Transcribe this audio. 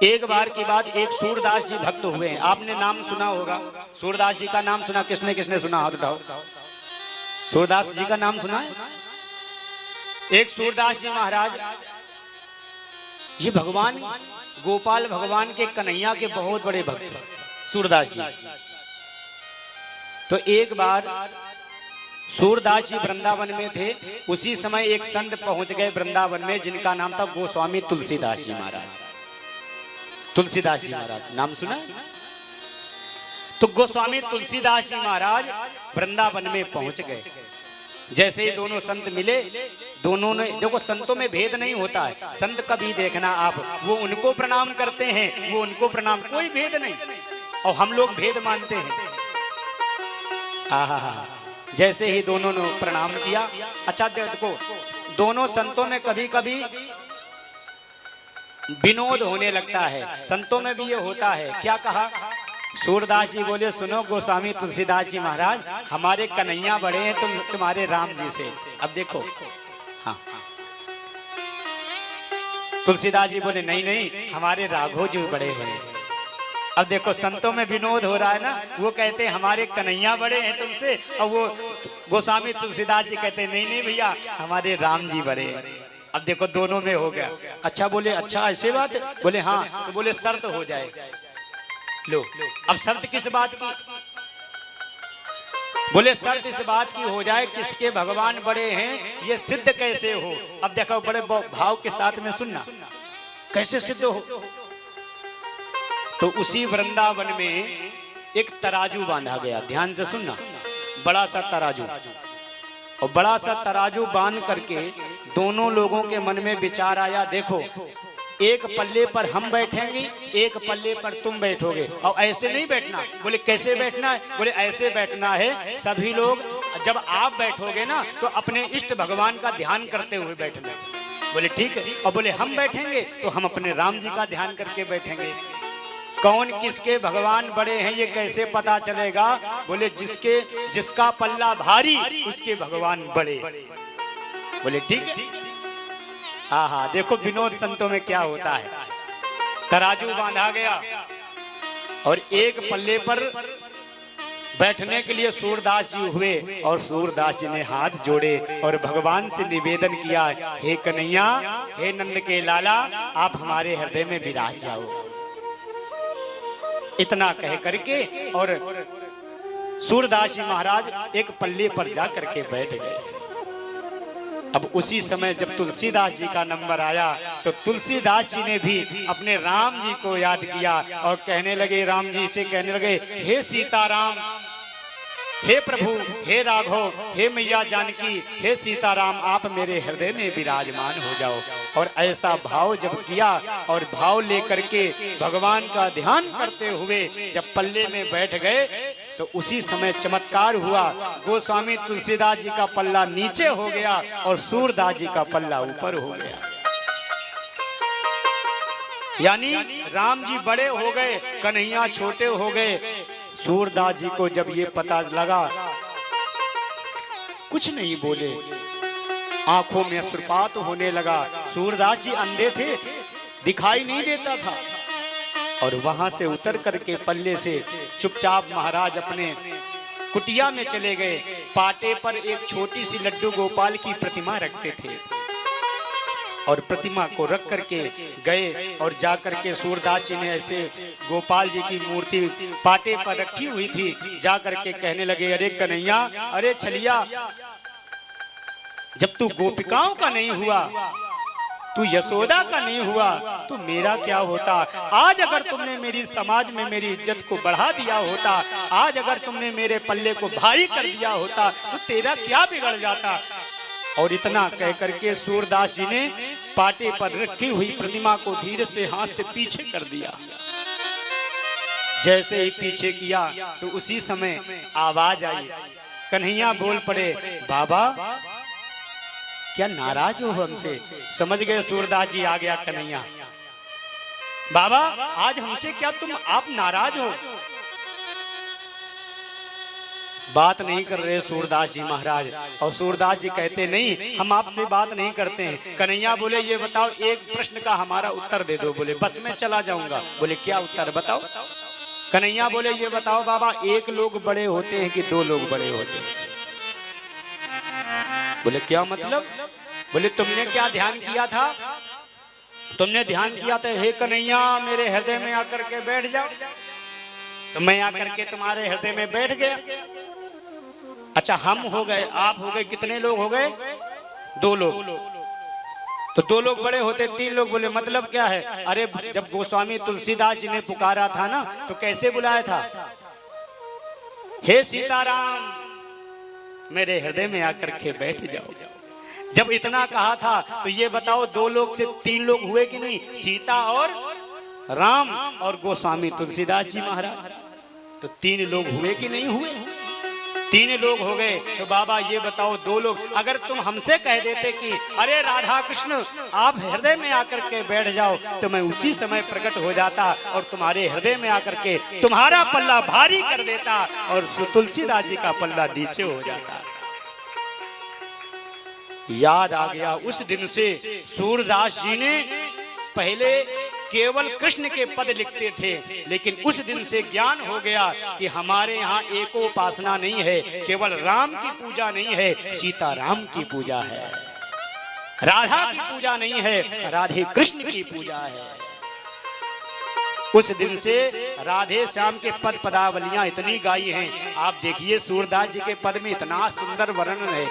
एक बार की बात, एक सूरदास जी भक्त हुए हैं। आपने नाम सुना होगा, सूरदास जी का नाम सुना? किसने किसने सुना? हाथ उठाओ। सूरदास जी का नाम सुना है? एक सूरदास जी महाराज, ये भगवान गोपाल भगवान के कन्हैया के बहुत बड़े भक्त हैं सूरदास जी। तो एक बार सूरदास जी वृंदावन में थे, उसी समय एक संत पहुंच गए वृंदावन में, जिनका नाम था गोस्वामी तुलसीदास जी महाराज। तुलसीदास जी महाराज नाम सुना है? तो गोस्वामी तुलसीदास जी महाराज वृंदावन में पहुंच गए। जैसे ही दोनों संत मिले, दोनों ने, देखो संतों में भेद नहीं होता है। संत कभी देखना आप, वो उनको प्रणाम करते हैं, वो उनको प्रणाम, कोई भेद नहीं। और हम लोग भेद मानते हैं। आहा, जैसे ही दोनों ने प्रणाम किया, अच्छा देखो दोनों संतों में कभी कभी विनोद होने लगता है। संतों में भी ये होता है। क्या कहा? सूरदास जी बोले, सुनो गोस्वामी तुलसीदास जी महाराज, हमारे कन्हैया बड़े हैं तुम्हारे राम जी से। अब देखो, हाँ, तुलसीदास जी बोले नहीं नहीं, हमारे राघव जी बड़े हैं। अब देखो संतों में विनोद हो रहा है ना, वो कहते हैं हमारे कन्हैया बड़े हैं तुमसे, और वो गोस्वामी तुलसीदास जी कहते हैं नहीं नहीं भैया, हमारे राम जी बड़े हैं। अब देखो दोनों में हो गया। अच्छा बोले, अच्छा ऐसे बात है? बोले हाँ। तो बोले शर्त हो जाए। लो, अब शर्त किस बात की? बोले शर्त इस बात की हो जाए, किसके भगवान बड़े हैं ये सिद्ध कैसे हो। अब देखो बड़े भाव के साथ में सुनना, कैसे सिद्ध हो। तो उसी वृंदावन में एक तराजू बांधा गया, ध्यान से सुनना, बड़ा सा तराजू। और बड़ा सा तराजू बांध करके दोनों लोगों के मन में विचार आया, देखो एक पल्ले पर हम बैठेंगे, एक पल्ले पर तुम बैठोगे, और ऐसे नहीं बैठना। बोले कैसे बैठना है? बोले ऐसे बैठना है, सभी लोग जब आप बैठोगे ना तो अपने इष्ट भगवान का ध्यान करते हुए बैठना। बोले ठीक है। और बोले हम बैठेंगे तो हम अपने राम जी का ध्यान करके बैठेंगे। कौन किसके भगवान बड़े हैं ये कैसे पता चलेगा? बोले जिसका पल्ला भारी उसके भगवान बड़े। बोले ठीक है। हाँ हाँ, देखो विनोद संतों में क्या होता है। तराजू बांधा गया और एक पल्ले पर बैठने के लिए सूरदास जी हुए, और सूरदास जी ने हाथ जोड़े और भगवान से निवेदन किया, हे कन्हैया, हे नंद के लाला, आप हमारे हृदय में विराज जाओ। इतना कह करके और सूरदास जी महाराज एक पल्ले पर जा करके बैठ गए। अब उसी समय जब तुलसीदास जी का नंबर आया तो तुलसीदास जी ने भी अपने राम जी को याद किया और कहने लगे, राम जी से कहने लगे, हे सीताराम, हे प्रभु, हे राघव, हे मैया जानकी, हे सीताराम, आप मेरे हृदय में विराजमान हो जाओ। और ऐसा भाव जब किया और भाव लेकर के भगवान का ध्यान करते हुए जब पल्ले में बैठ गए तो उसी समय चमत्कार हुआ। गोस्वामी तुलसीदास जी का पल्ला नीचे हो गया और सूरदास जी का पल्ला ऊपर हो गया। यानी राम जी बड़े हो गए, कन्हैया छोटे हो गए। सूरदास जी को जब ये पता लगा, कुछ नहीं बोले, आंखों में अश्रुपात होने लगा। सूरदास जी अंधे थे, दिखाई नहीं देता था। और वहां से उतर करके पल्ले से चुपचाप महाराज अपने कुटिया में चले गए। पाटे पर एक छोटी सी लड्डू गोपाल की प्रतिमा रखते थे, और प्रतिमा को रख करके गए और जा करके सूरदास जी ने ऐसे गोपाल जी की मूर्ति पाटे पर रखी हुई थी, जा करके कहने लगे, अरे कन्हैया, अरे छलिया, जब तू गोपिकाओं का नहीं हुआ, तू यशोदा का नहीं हुआ, तो मेरा क्या होता? आज अगर तुमने मेरी समाज में मेरी इज्जत को बढ़ा दिया होता, आज अगर तुमने मेरे पल्ले को भारी कर दिया होता, तो तेरा क्या बिगड़ जाता? और इतना कह करके सूरदास जी ने पाटे पर रखी हुई प्रतिमा को धीरे से हाथ से पीछे कर दिया। जैसे ही पीछे किया तो उसी समय आवाज आई। कन्हैया बोल पड़े, बाबा क्या नाराज हो हमसे? समझ गए सूरदास जी, आ गया कन्हैया। बाबा आज हमसे क्या आप नाराज हो? बात नहीं कर रहे सूरदास जी महाराज। और सूरदास जी कहते नहीं हम आपसे बात नहीं करते हैं। कन्हैया बोले ये बताओ एक प्रश्न का हमारा उत्तर दे दो। बोले बस मैं चला जाऊंगा। बोले क्या उत्तर बताओ। कन्हैया बोले ये बताओ बाबा एक लोग बड़े होते हैं कि दो लोग बड़े होते हैं। बोले क्या मतलब। बोले तुमने क्या ध्यान किया था। तुमने ध्यान किया था हे कन्हैया मेरे हृदय में आकर के बैठ जाओ। तो मैं आकर के तुम्हारे हृदय में बैठ गया। अच्छा हम हो गए आप हो गए कितने लोग हो गए। दो लोग। तो दो लोग बड़े होते तीन लोग। बोले मतलब क्या है। अरे जब गोस्वामी तुलसीदास जी ने पुकारा था ना तो कैसे बुलाया था। हे सीताराम मेरे हृदय में आकर के बैठ जाओ। जब इतना कहा था तो ये बताओ दो लोग से तीन लोग हुए कि नहीं। सीता और राम और गोस्वामी तुलसीदास जी महाराज। तो तीन लोग हुए कि नहीं हुए। तीन लोग हो गए। तो बाबा ये बताओ दो लोग। अगर तुम हमसे कह देते कि अरे राधा कृष्ण आप हृदय में आकर के बैठ जाओ तो मैं उसी समय प्रकट हो जाता और तुम्हारे हृदय में आकर के तुम्हारा पल्ला भारी कर देता और तुलसीदास जी का पल्ला नीचे हो जाता। याद आ गया उस दिन से सूरदास जी ने पहले केवल कृष्ण के पद लिखते थे लेकिन उस दिन से ज्ञान हो गया कि हमारे यहाँ एकोपासना नहीं है। केवल राम की पूजा नहीं है सीता राम की पूजा है। राधा की पूजा नहीं है राधे कृष्ण की पूजा है। उस दिन से राधे श्याम के पद पदावलियां इतनी गाई हैं। आप देखिए सूरदास जी के पद में इतना सुंदर वर्णन है।